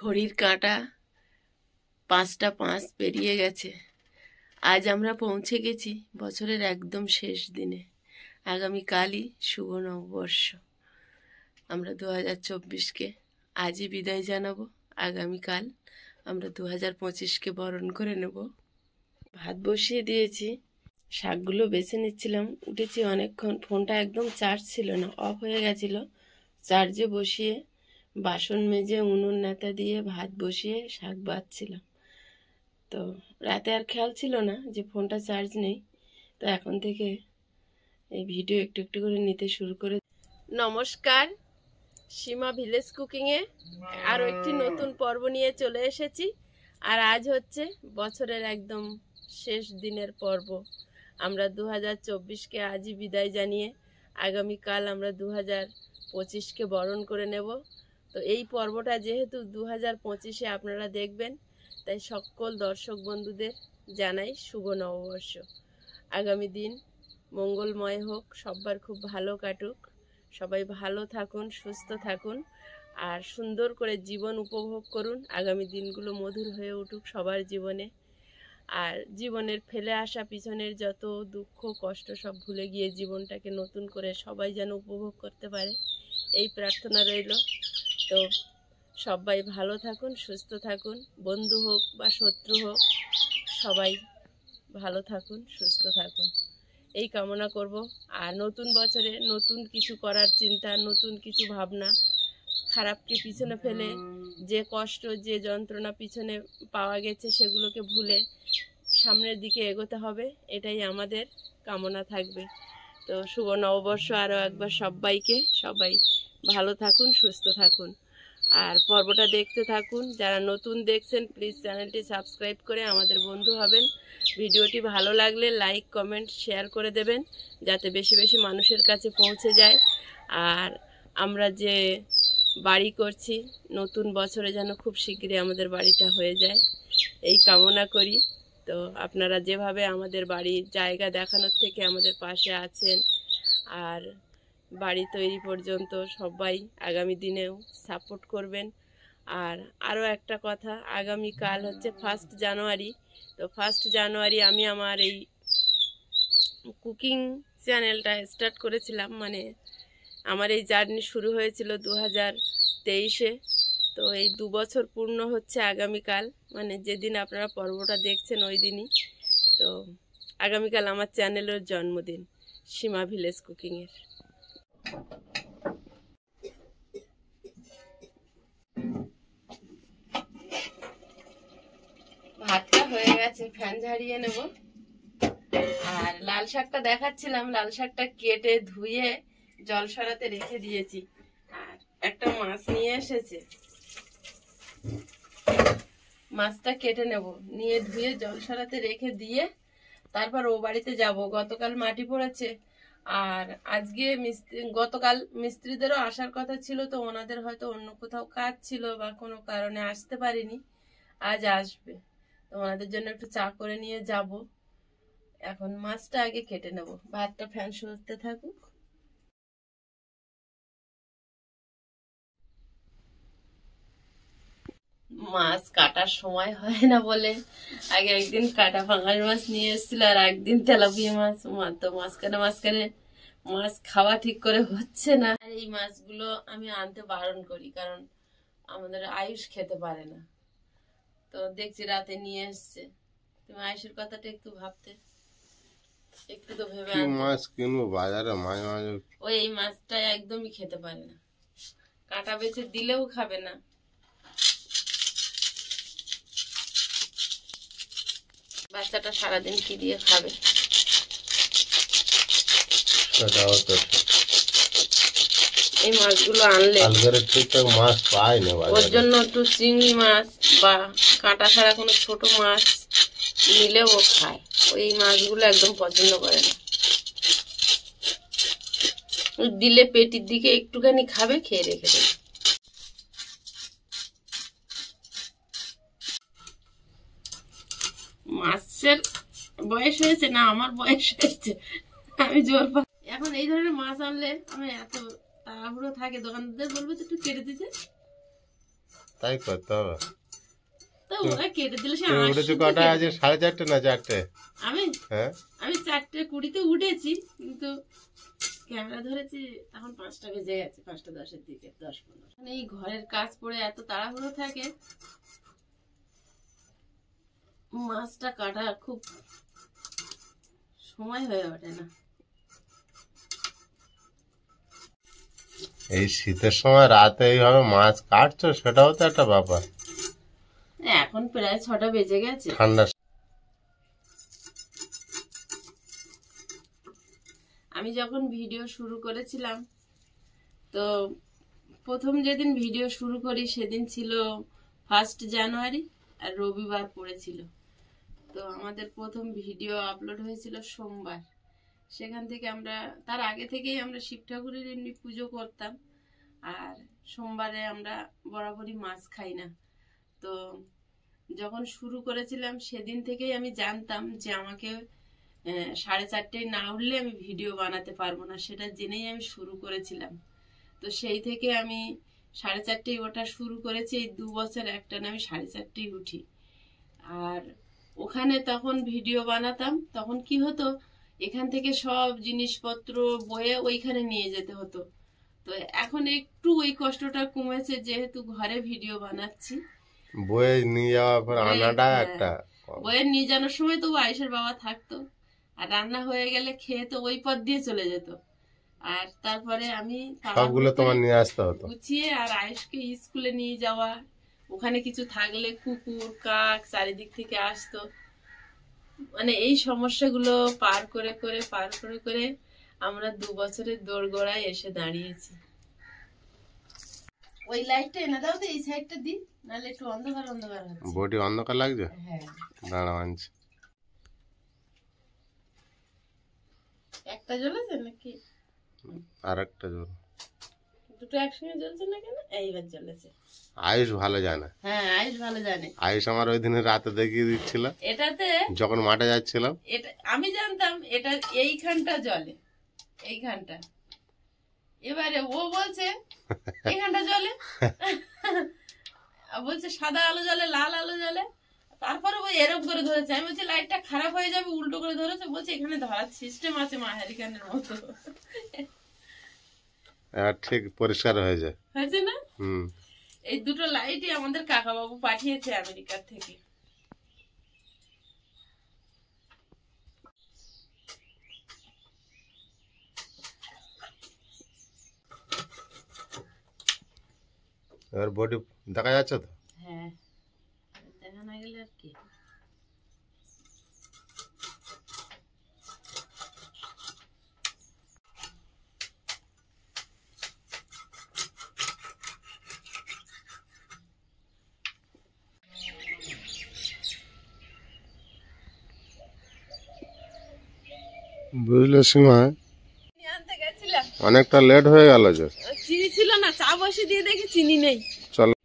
ঘড়ির কাঁটা ৫টা ৫ পেরিয়ে গেছে। আজ আমরা পৌঁছে গেছি বছরের একদম শেষ দিনে। আগামীকালই শুভ নববর্ষ। আমরা ২০২৪কে আজই বিদায় জানাবো। আগামীকাল আমরা ২০২৫কে বরণ করে নেব। ভাত বসিয়ে দিয়েছি, শাকগুলো বেছে নিচ্ছিলাম। উঠেছি অনেকক্ষণ, ফোনটা একদম চার্জ ছিল না, অফ হয়ে গেছিলো। চার্জে বসিয়ে বাসন মেজে উনুন নেতা দিয়ে ভাত বসিয়ে শাক বাছছিলাম। তো রাতে আর খেয়াল ছিল না যে ফোনটা চার্জ নেই। তো এখন থেকে এই ভিডিও একটু একটু করে নিতে শুরু করে। নমস্কার, সীমা ভিলেজ কুকিংয়ে আরও একটি নতুন পর্ব নিয়ে চলে এসেছি। আর আজ হচ্ছে বছরের একদম শেষ দিনের পর্ব। আমরা ২০২৪কে আজই বিদায় জানিয়ে আগামীকাল আমরা ২০২৫কে বরণ করে নেব। তো এই পর্বটা যেহেতু ২০২৫-এ আপনারা দেখবেন, তাই সকল দর্শক বন্ধুদের জানাই শুভ নববর্ষ। আগামী দিন মঙ্গলময় হোক, সবার খুব ভালো কাটুক, সবাই ভালো থাকুন, সুস্থ থাকুন আর সুন্দর করে জীবন উপভোগ করুন। আগামী দিনগুলো মধুর হয়ে উঠুক সবার জীবনে। আর জীবনের ফেলে আসা পিছনের যত দুঃখ কষ্ট সব ভুলে গিয়ে জীবনটাকে নতুন করে সবাই যেন উপভোগ করতে পারে, এই প্রার্থনা রইল। তো সবাই ভালো থাকুন, সুস্থ থাকুন, বন্ধু হোক বা শত্রু হোক, সবাই ভালো থাকুন, সুস্থ থাকুন, এই কামনা করব। আর নতুন বছরে নতুন কিছু করার চিন্তা, নতুন কিছু ভাবনা, খারাপকে পিছনে ফেলে যে কষ্ট যে যন্ত্রণা পিছনে পাওয়া গেছে সেগুলোকে ভুলে সামনের দিকে এগোতে হবে, এটাই আমাদের কামনা থাকবে। তো শুভ নববর্ষ আরও একবার সবাইকে। সবাই ভালো থাকুন, সুস্থ থাকুন আর পর্বটা দেখতে থাকুন। যারা নতুন দেখছেন প্লিজ চ্যানেলটি সাবস্ক্রাইব করে আমাদের বন্ধু হবেন। ভিডিওটি ভালো লাগলে লাইক কমেন্ট শেয়ার করে দেবেন, যাতে বেশি বেশি মানুষের কাছে পৌঁছে যায়। আর আমরা যে বাড়ি করছি নতুন বছরে যেন খুব শীঘ্রই আমাদের বাড়িটা হয়ে যায়, এই কামনা করি। তো আপনারা যেভাবে আমাদের বাড়ির জায়গা দেখানোর থেকে আমাদের পাশে আছেন আর বাড়ি তৈরি পর্যন্ত সবাই আগামী দিনেও সাপোর্ট করবেন। আর আরও একটা কথা, আগামীকাল হচ্ছে 1 জানুয়ারি। তো 1 জানুয়ারি আমি আমার এই কুকিং চ্যানেলটা স্টার্ট করেছিলাম, মানে আমার এই জার্নি শুরু হয়েছিল 2023-এ। তো এই 2 বছর পূর্ণ হচ্ছে আগামীকাল, মানে যেদিন আপনারা পর্বটা দেখছেন ওই দিনই। তো আগামীকাল আমার চ্যানেলের জন্মদিন, সীমা ভিলেজ কুকিংয়ের। ভাতটা হয়ে গেছে, ফ্যান ঝাড়িয়ে নেব। আর লাল শাকটা দেখাচ্ছিলাম, লাল শাকটা কেটে ধুয়ে জল সরাতে রেখে দিয়েছি। আর একটা মাছ নিয়ে এসেছে, মাছটা কেটে নেব, নিয়ে ধুয়ে জল সরাতে রেখে দিয়ে তারপর ও বাড়িতে যাব। গতকাল মাটি পড়েছে আর আজকে গতকাল মিস্ত্রিদেরও আসার কথা ছিল, তো ওনাদের হয়তো অন্য কোথাও কাজ ছিল বা কোনো কারণে আসতে পারিনি, আজ আসবে। তো ওনাদের জন্য একটু চা করে নিয়ে যাব। এখন মাছটা আগে কেটে নেব, ভাতটা ফ্যান সরতে থাকুক। মাছ কাটার সময় হয় না বলে আগে একদিন কাটা পাঙ্গাস মাছ নিয়ে এসেছিল আর একদিন তেলাপিয়া মাছ। তো মাঝখানে মাছ খাওয়া ঠিক করে হচ্ছে না। আর এই মাছগুলো আমি আনতে বারণ করি, কারণ আমাদের আয়ুষ খেতে পারে না। তো দেখছি রাতে নিয়ে এসছে। তুমি আয়ুষের কথাটা একটু ভাবতে, একটু তো ভেবে মাছ কিনবো বাজারে। ওই এই মাছটা একদমই খেতে পারে না, কাটা বেছে দিলেও খাবে না। বাচ্চাটা সারাদিন কি দিয়ে খাবে? এই মাছগুলো আনলে মাছ পায় না, ওর জন্য একটু চিংড়ি মাছ বা কাঁটা ছাড়া কোনো ছোট মাছ নিলে ও খায়। ওই মাছগুলো একদম পছন্দ করে না, দিলে পেটির দিকে একটুখানি খাবে, খেয়ে রেখে দেবে। মাছের বয়স হয়েছে না আমার বয়স হয়েছে, আমি জোর পাই। এখন এই ধরনের মাছ আনলে আমি এত তাড়াহুড়ো থাকে, দোকানদারদের বলবো একটু কেটে দিতে। তাই করতে হবে। তো ওরা কেটে দিলে সে তুমি উঠেছো কটা? আজ 4:30 না 4টে? আমি হ্যাঁ, আমি 4:20 উঠেছি, কিন্তু ক্যামেরা ধরেছি এখন 5টা বেজে গেছে, 5:10 দিকে, 10-15। মানে এই ঘরের কাজ পড়ে এত তাড়াহুড়ো থাকে, মাছটা কাটা খুব সময় হয়ে ওঠে না। এই শীতের সময় রাতে এইভাবে মাছ কাটছো, সেটাও তো একটা ব্যাপার। এখন প্রায় 6টা বেজে গেছে। ঠান্ডা আমি যখন ভিডিও শুরু করেছিলাম, তো প্রথম যেদিন ভিডিও শুরু করি সেদিন ছিল 1 জানুয়ারি, আর রবিবার পড়েছিল। তো আমাদের প্রথম ভিডিও আপলোড হয়েছিল সোমবার। সেখান থেকে আমরা, তার আগে থেকেই আমরা শিব ঠাকুরের এমনি পুজো করতাম, আর সোমবারে আমরা বরাবরই মাছ খাই না। তো যখন শুরু করেছিলাম সেদিন থেকেই আমি জানতাম যে আমাকে 4:30টায় না উঠলে আমি ভিডিও বানাতে পারবো না, সেটা জেনেই আমি শুরু করেছিলাম। তো সেই থেকে আমি 4:30টায় ওঠা শুরু করেছি। এই 2 বছর একটানা আমি 4:30টায় উঠি। আর ওখানে তখন ভিডিও বানাতাম, তখন কি হতো, এখান থেকে সব জিনিসপত্র বয়ে ওইখানে নিয়ে যেতে হতো। তো এখন একটু ওই কষ্টটা কমেছে, যেহেতু ঘরে ভিডিও বানাচ্ছি। বয়ে নিয়ে যাওয়ার পর আনাটা একটা, বয়ে নিয়ে যাওয়ার সময় তো আয়েশের বাবা থাকতো, আর রান্না হয়ে গেলে খেয়ে তো ওই পথ দিয়ে চলে যেত। আর তারপরে আমি সবগুলো তোমার নিয়ে আসতে হতো গুছিয়ে, আর আয়েশকে স্কুলে নিয়ে যাওয়া, ওখানে কিছু থাকলে কুকুর কাক চারিদিক থেকে আসতো। মানে এই সমস্যাগুলো পার করে করে আমরা 2 বছরের দোরগোড়ায় এসে দাঁড়িয়েছি। ওই লাইটটা এনে দাও তো, এই সাইডটা দি, নাহলে একটু অন্ধকার অন্ধকার হচ্ছে। বডি অন্ধকার লাগছে। হ্যাঁ, দাঁড়াও আনছি। একটা জ্বলেছে নাকি? আর একটা জ্বল, দুটো একসঙ্গে জ্বলছে না কেন? এইবার জ্বলেছে। আয়ুষ ভালো জানে। হ্যাঁ, আয়ুষ ভালো জানে। আয়ুষ আমার ওই দিনে রাতে দেখিয়ে দিচ্ছিল, এটাতে যখন মাঠে যাচ্ছিলাম। এটা আমি জানতাম এটা এইখানটা জ্বলে, এইখানটা। এবারে ও বলছে এইখানটা জ্বলে, বলছে সাদা আলো জ্বলে, লাল আলো জ্বলে। তারপরে ও এরকম করে ধরেছে। আমি বলছি লাইটটা খারাপ হয়ে যাবে, উল্টো করে ধরেছে। বলছে এখানে ধরার সিস্টেম আছে মাহারিকানের মতো। ঠিক পরিষ্কার হয়ে যায়, হয়েছে না? এই দুটো লাইটই আমাদের কাকাবাবু পাঠিয়েছে আমেরিকার থেকে। এবার বডি দেখা যাচ্ছে তো? হ্যাঁ, দেখা না গেলে আর কি। বুঝলে সীমা, অনেকটা লেট হয়ে গেল যে। চিনি ছিল না, চা বসিয়ে দিয়ে দেখি চিনি নেই। চলো,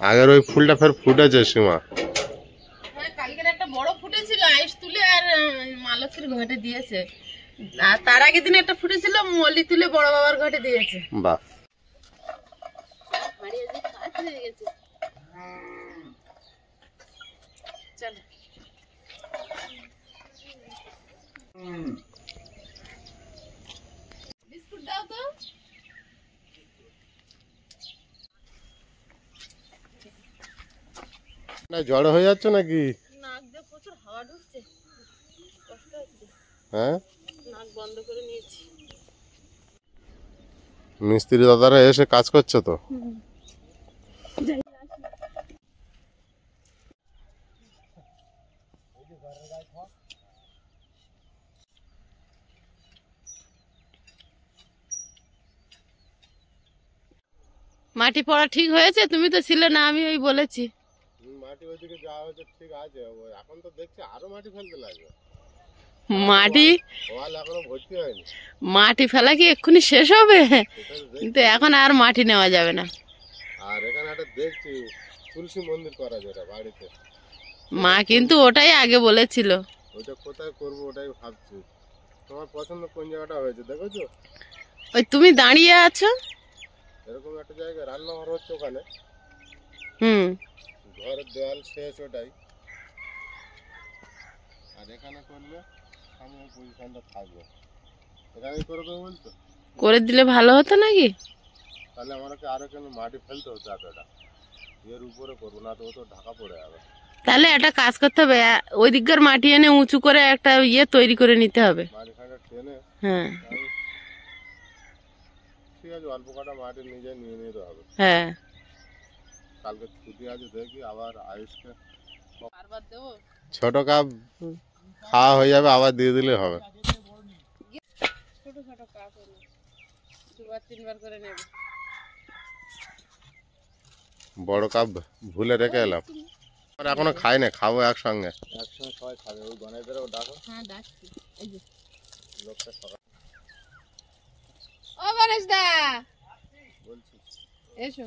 আগের ওই ফুলটা ফের ফুটেছে সীমা। হ্যাঁ, কালকের একটা বড় ফুটেছিল, আইস তুলে আর মালতীর ঘাটে দিয়েছে। আর তার আগের দিন একটা ফুটেছিল, মল্লি তুলে বড় বাবার ঘাটে দিয়েছে। বাহ, হয়ে গেছে। চলো, বিস্কুট দাও তো। না জড়ো হয়ে যাচ্ছে নাকি? নাক দিয়ে প্রচুর হাওয়া ঢুকছে, কষ্ট হচ্ছে। হ্যাঁ, নাক বন্ধ করে নিয়েছি। মিস্ত্রি দাদারা এসে কাজ করছে তো। মাটি পড়া ঠিক হয়েছে? তুমি তো ছিলে না, আমি ওই বলেছি। মাটি ওইদিকে যাওয়া হয়েছে, ঠিক আছে। এখন তো দেখছি আরো মাটি ফেলতে লাগবে। মাটি ওয়াল এখনো ভর্তি হয়নি। মাটি ফেলা কি এক্ষুনি শেষ হবে? কিন্তু এখন আর মাটি নেওয়া যাবে না। আর এখানে একটা দেখছি তুলসী মন্দির করা যেটা বাড়িতে। মা কিন্তু ওটাই আগে বলেছিল। ওইটা কোথায় করবো ওটাই ভাবছি। তোমার পছন্দ কোন জায়গাটা হয়েছে দেখেছো? ওই তুমি দাঁড়িয়ে আছো, এরকম একটা জায়গায় রান্নাঘর হচ্ছে ওখানে, ঘরের দেওয়াল শেষ ওটাই, আর এখানে করলে আমি ওই পজিশনটা থাকবো, এখানেই করে দেবো বলতো। করে দিলে ভালো হতো নাকি? তাহলে আমাকে আরো কেন মাটি ফেলতে হতো এতটা, এর উপরে করবো না তো ও তো ঢাকা পড়ে যাবে। তাহলে একটা কাজ করতে হবে, ওই দিককার মাটি এনে উঁচু করে একটা ইয়ে তৈরি করে নিতে হবে। মাটি ফাটা টেনে, হ্যাঁ ঠিক আছে, অল্প কটা মাটি নিজে নিয়ে নিতে হবে। হ্যাঁ, কালকে ছুটি আছে, দেখি আবার আয়ুষকে বারবার দেবো। ছোট কাপ খাওয়া হয়ে যাবে, আবার দিয়ে দিলে হবে। ছোট ছোট কাপ হলো, 2-3 বার করে নেবে। বড় কাপ ভুলে রেখে এলাম, আর এখনো খাই না, খাবো একসঙ্গে। একসঙ্গে সবাই খাবে, ওই গণেদেরও ডাকো। হ্যাঁ ডাকছি, এই যে লোকটা সকাল ও গণেশ দা বলছি এসো।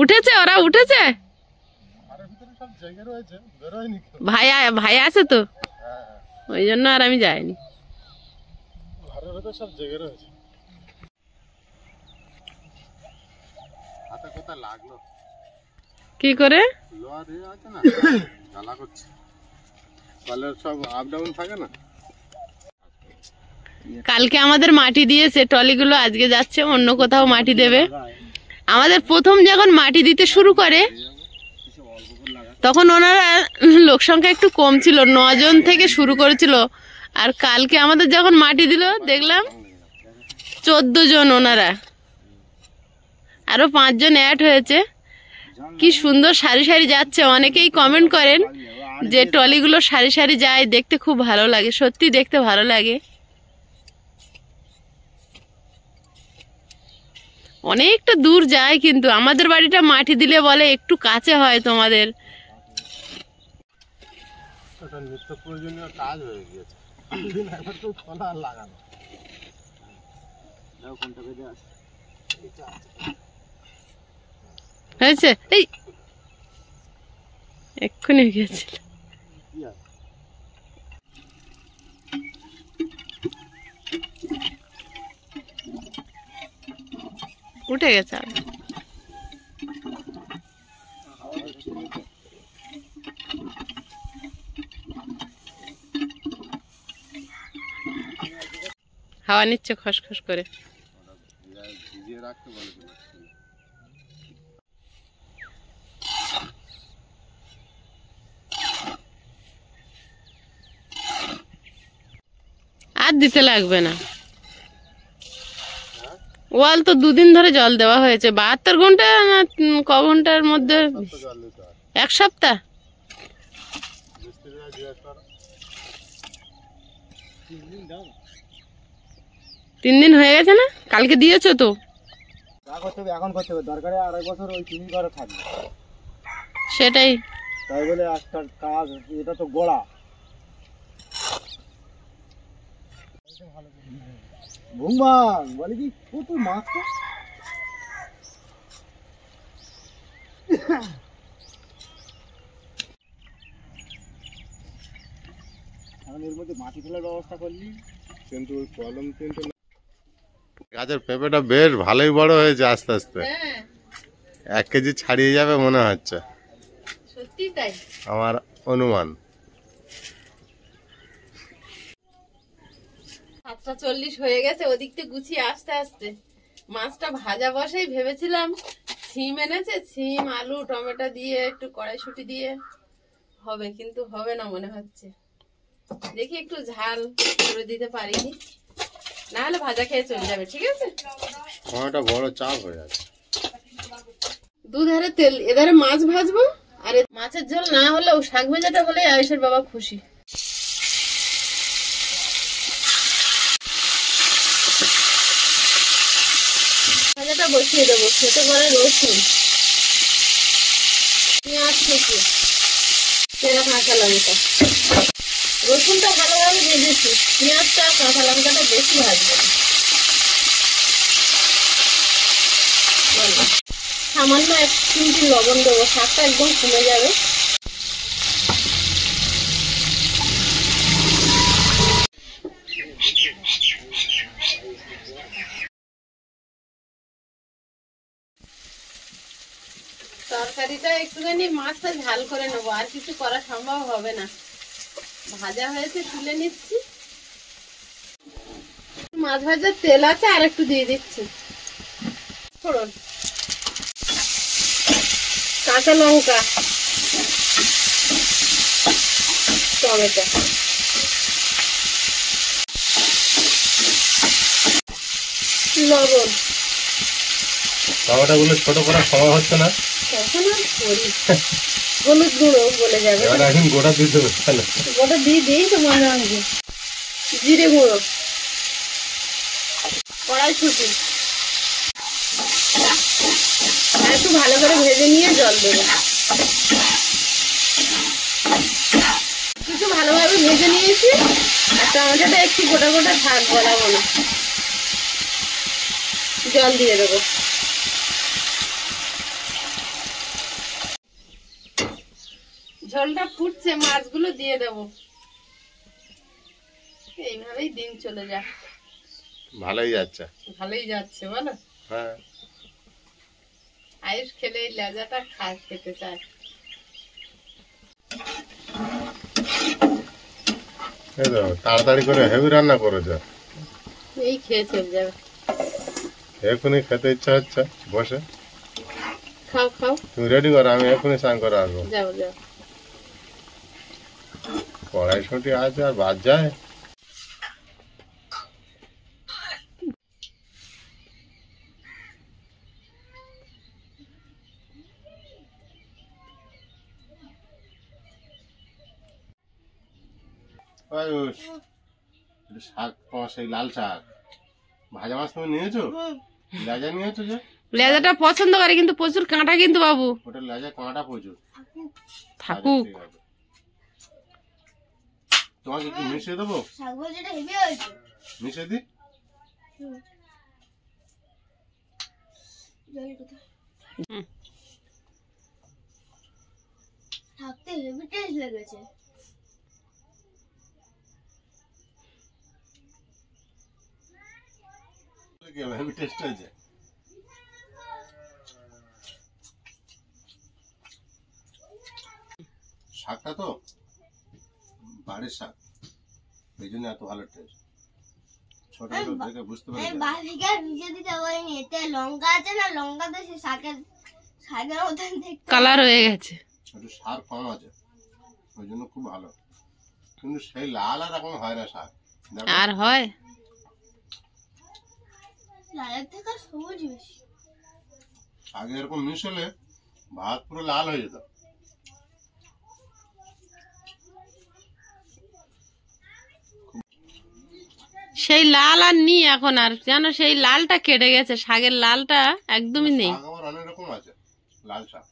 উঠেছে, ওরা উঠেছে। সব জেগে রয়েছে, বেরোয়নি তো। ভাই আছে তো, হ্যাঁ ওই জন্য আর আমি যাইনি। ঘরের ভেতর সব জেগে রয়েছে। হাতে কোথায় লাগলো? কি করে? লোহার ইয়ে আছে না, জ্বালা করছে, কলের সব আপ ডাউন থাকে না। কালকে আমাদের মাটি দিয়েছে, ট্রলিগুলো আজকে যাচ্ছে অন্য কোথাও মাটি দেবে। আমাদের প্রথম যখন মাটি দিতে শুরু করে তখন ওনারা লোক সংখ্যা একটু কম ছিল, 9 জন থেকে শুরু করেছিল, আর কালকে আমাদের যখন মাটি দিল দেখলাম 14 জন, ওনারা আরো 5 জন অ্যাড হয়েছে। কি সুন্দর সারি সারি যাচ্ছে, অনেকেই কমেন্ট করেন যে ট্রলিগুলো সারি সারি যায়, দেখতে খুব ভালো লাগে, সত্যি দেখতে ভালো লাগে। অনেকটা দূর যায়, কিন্তু আমাদের বাড়িটা মাটি দিলে বলে একটু কাছে হয় তোমাদের। এটা নিত্য প্রয়োজনীয় কাজ হয়ে গিয়েছে, একবার তো খোলা আর লাগানো। হয়েছে, এই এক্ষুনি গেছিল। উঠে গেছে আর হাওয়া নিচ্ছে খসখস করে। ভিজিয়ে রাখতে বলেছিল। আর দিতে লাগবে না, ওয়াল তো 2 দিন ধরে জল দেওয়া হয়েছে। 72 ঘন্টা না ক ঘন্টার মধ্যে? 1 সপ্তাহ। 3 দিন হয়ে গেছে না? কালকে দিয়েছো তো। এখন করতে হবে, দরকারে 2.5 বছর ওই 3 ঘরে থাকবে। সেটাই তাই বলে একটা কাজ, এটা তো গোড়া। ভুংবাং বলে কি কত মাছ, এখন এর মধ্যে মাটি ফেলার ব্যবস্থা করলি, কিন্তু ওই কলম কিন্তু গাছের পেঁপেটা বেশ ভালোই বড় হয়েছে আস্তে আস্তে। 1 কেজি ছাড়িয়ে যাবে মনে হচ্ছে, সত্যি তাই আমার অনুমান। 7:40 হয়ে গেছে, ওদিক থেকে গুছিয়ে আসতে আসতে মাছটা ভাজা বসাই ভেবেছিলাম। ছিম এনেছে, ছিম আলু টমেটো দিয়ে একটু কড়াইশুঁটি দিয়ে হবে, কিন্তু হবে না মনে হচ্ছে। দেখি একটু ঝাল করে দিতে পারিনি, না হলে ভাজা খেয়ে চলে যাবে। ঠিক আছে, সময়টা বড় চাপ হয়ে যাচ্ছে। দুধারে তেল, এধারে মাছ ভাজবো, আর মাছের ঝোল না হলেও শাক ভাজাটা হলে আয়ুষের বাবা খুশি। ভাজাটা বসিয়ে দেবো, খেতে পারে রসুন পেঁয়াজ থেকে চেরা কাঁচা লঙ্কা। রসুনটা ভালোভাবে ভেজেছি, পেঁয়াজটা কাঁচা লঙ্কাটা বেশি ভাজবো। সামান্য 1 চিমটি লবণ দেবো, শাকটা একদম কমে যাবে। তরকারিটা একটুখানি মাছটা ঝাল করে নেবো, আর কিছু করা সম্ভব হবে না। ভাজা হয়েছে, তুলে নিচ্ছি। মাছ ভাজার তেল আছে, আর একটু দিয়ে দিচ্ছি ফোড়ন, কাঁচা লঙ্কা, টমেটো, লবণ। টমেটো গুলো ছোট করা সময় হচ্ছে না, তখন আর করি। হলুদ গুঁড়ো বলে যাবে, এখন গোটা দিয়ে দেবো, গোটা দিয়ে দিই তো মনে হবে। জিরে গুঁড়ো, কড়াইশুঁটি, একটু ভালো করে ভেজে নিয়ে জল দেবো। একটু ভালোভাবে ভেজে নিয়েছি, আর টমেটোটা একটু গোটা গোটা থাক, বলা বলে জল দিয়ে দেবো। ঝোলটা ফুটছে, মাছগুলো দিয়ে দেবো। এইভাবেই দিন চলে যায়। ভালোই যাচ্ছে, ভালোই যাচ্ছে বলো। হ্যাঁ আয়ুষ খেলে এই লেজাটা খেতে চায়। এই তো তাড়াতাড়ি করে হেভি রান্না করেছ, এই খেয়ে চলে যাবে। এখনই খেতে ইচ্ছা হচ্ছে, বসে খাও খাও, তুমি রেডি করো, আমি এখনই স্নান করে আসবো। যাও যাও। কড়াইশুঁটি আছে আর বাদ যায়। আয়ুষ, এটা শাক, তোমার সেই লাল শাক ভাজা মাছ তুমি নিয়েছো? লেজা নিয়েছো যে? লেজাটা পছন্দ করে, কিন্তু প্রচুর কাঁটা কিন্তু বাবু। ওটা লেজা কাঁটা প্রচুর। থাকুক। ঠিক আছে। তোমাকে কি মিশিয়ে দেবো? শাক ভাজিটা হেভি হয়েছে। মিশিয়ে দি? থাকতে হেভি টেস্ট লেগেছে। হেভি টেস্ট হয়েছে। শাকটা তো বাড়ির শাক, এই জন্য এত ভালো টেস্ট। ছোট ছোট দেখে বুঝতে পারি। বাড়িকে ভিজে দিতে পারিনি, এতে লঙ্কা আছে না, লঙ্কাতে সে শাকের মতন দেখতে কালার হয়ে গেছে। একটু সার কম আছে, ওই জন্য খুব ভালো। কিন্তু সেই লাল আর এখন হয় না শাক। আর হয় লালের থেকে সবুজ বেশি। আগে এরকম মিশলে ভাত পুরো লাল হয়ে যেত। সেই লাল আর নি এখন, আর যেন সেই লালটা কেটে গেছে, শাকের লালটা একদমই নেই। শাক আবার অনেক রকম আছে, লাল শাক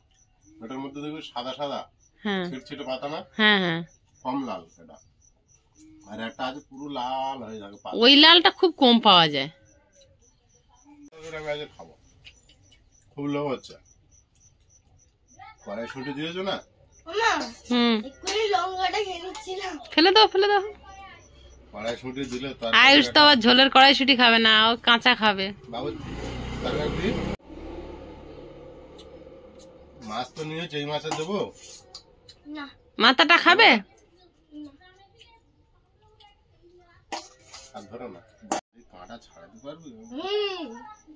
এটার মধ্যে দেখবি সাদা সাদা হ্যাঁ ছিটছিটে পাতা না, হ্যাঁ হ্যাঁ, কম লাল সেটা। আর একটা আছে পুরো লাল হয়ে থাকে পাতা, ওই লালটা খুব কম পাওয়া যায়। আমি আজ খাবো, খুব লোভ হচ্ছে। কড়াইশুঁটি দিয়েছো না? এক্ষুনি লঙ্কাটা খেয়ে নিচ্ছিলাম। ফেলে দাও ফেলে দাও। কড়াইশুঁটি দিলে আয়ুষ তো আবার ঝোলের কড়াইশুঁটি খাবে না, ও কাঁচা খাবে। বাবু তরকারি দি। মাছ তো নিয়েছো, এই মাছে দেবো না, মাথাটা খাবে? আর ধরো না, কাঁটা ছাড়াতে পারবি?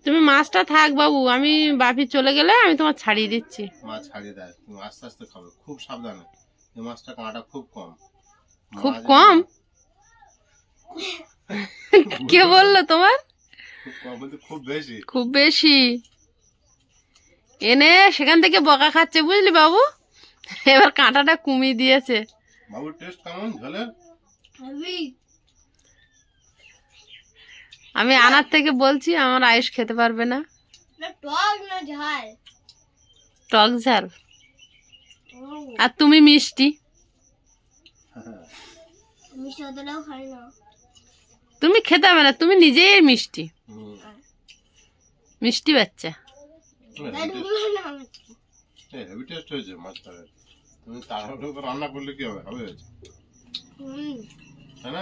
তুমি মাছটা থাক বাবু, আমি বাপি চলে গেলে আমি তোমার ছাড়িয়ে দিচ্ছি। মাছ ছাড়িয়ে দেয়, তুমি আস্তে আস্তে খাবে, খুব সাবধানে। এই মাছটা কাঁটা খুব কম। খুব কম? কে বললো তোমার? খুব কম বলতে খুব বেশি। খুব বেশি এনে সেখান থেকে বকা খাচ্ছে, বুঝলি বাবু? এবার কাঁটাটা কমিয়ে দিয়েছে। বাবুর টেস্ট কেমন ঝোলের? হেভি। আমি আনার থেকে বলছি, আমার আয়ুষ খেতে পারবে না। না টক না ঝাল। টক ঝাল। আর তুমি মিষ্টি, মিষ্টি হতেও খাই না। তুমি খেতে হবে না, তুমি নিজেই মিষ্টি, মিষ্টি বাচ্চা। হেভি টেস্ট হয়েছে মাছটা। তুমি তাড়াহুড়ো করে রান্না করলে কি হবে? হবে হয়েছে, তাই না?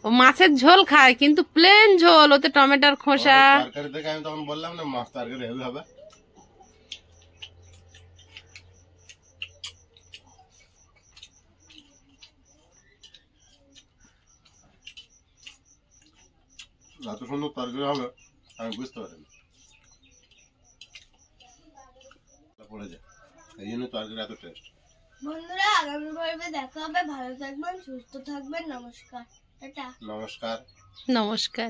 ও মাছের ঝোল খায়, কিন্তু প্লেন ঝোল, ওতে টমেটোর খোসা। তরকারি দেখে আমি তখন বললাম না মাছ তরকারি হেভি হবে। এত সুন্দর তরকারি হবে আমি বুঝতে পারিনি, পড়ে যায় এই জন্য তরকারি এত টেস্ট। বন্ধুরা আগামী পর্বে দেখা হবে, ভালো থাকবেন, সুস্থ থাকবেন, নমস্কার, টাটা। নমস্কার। নমস্কার।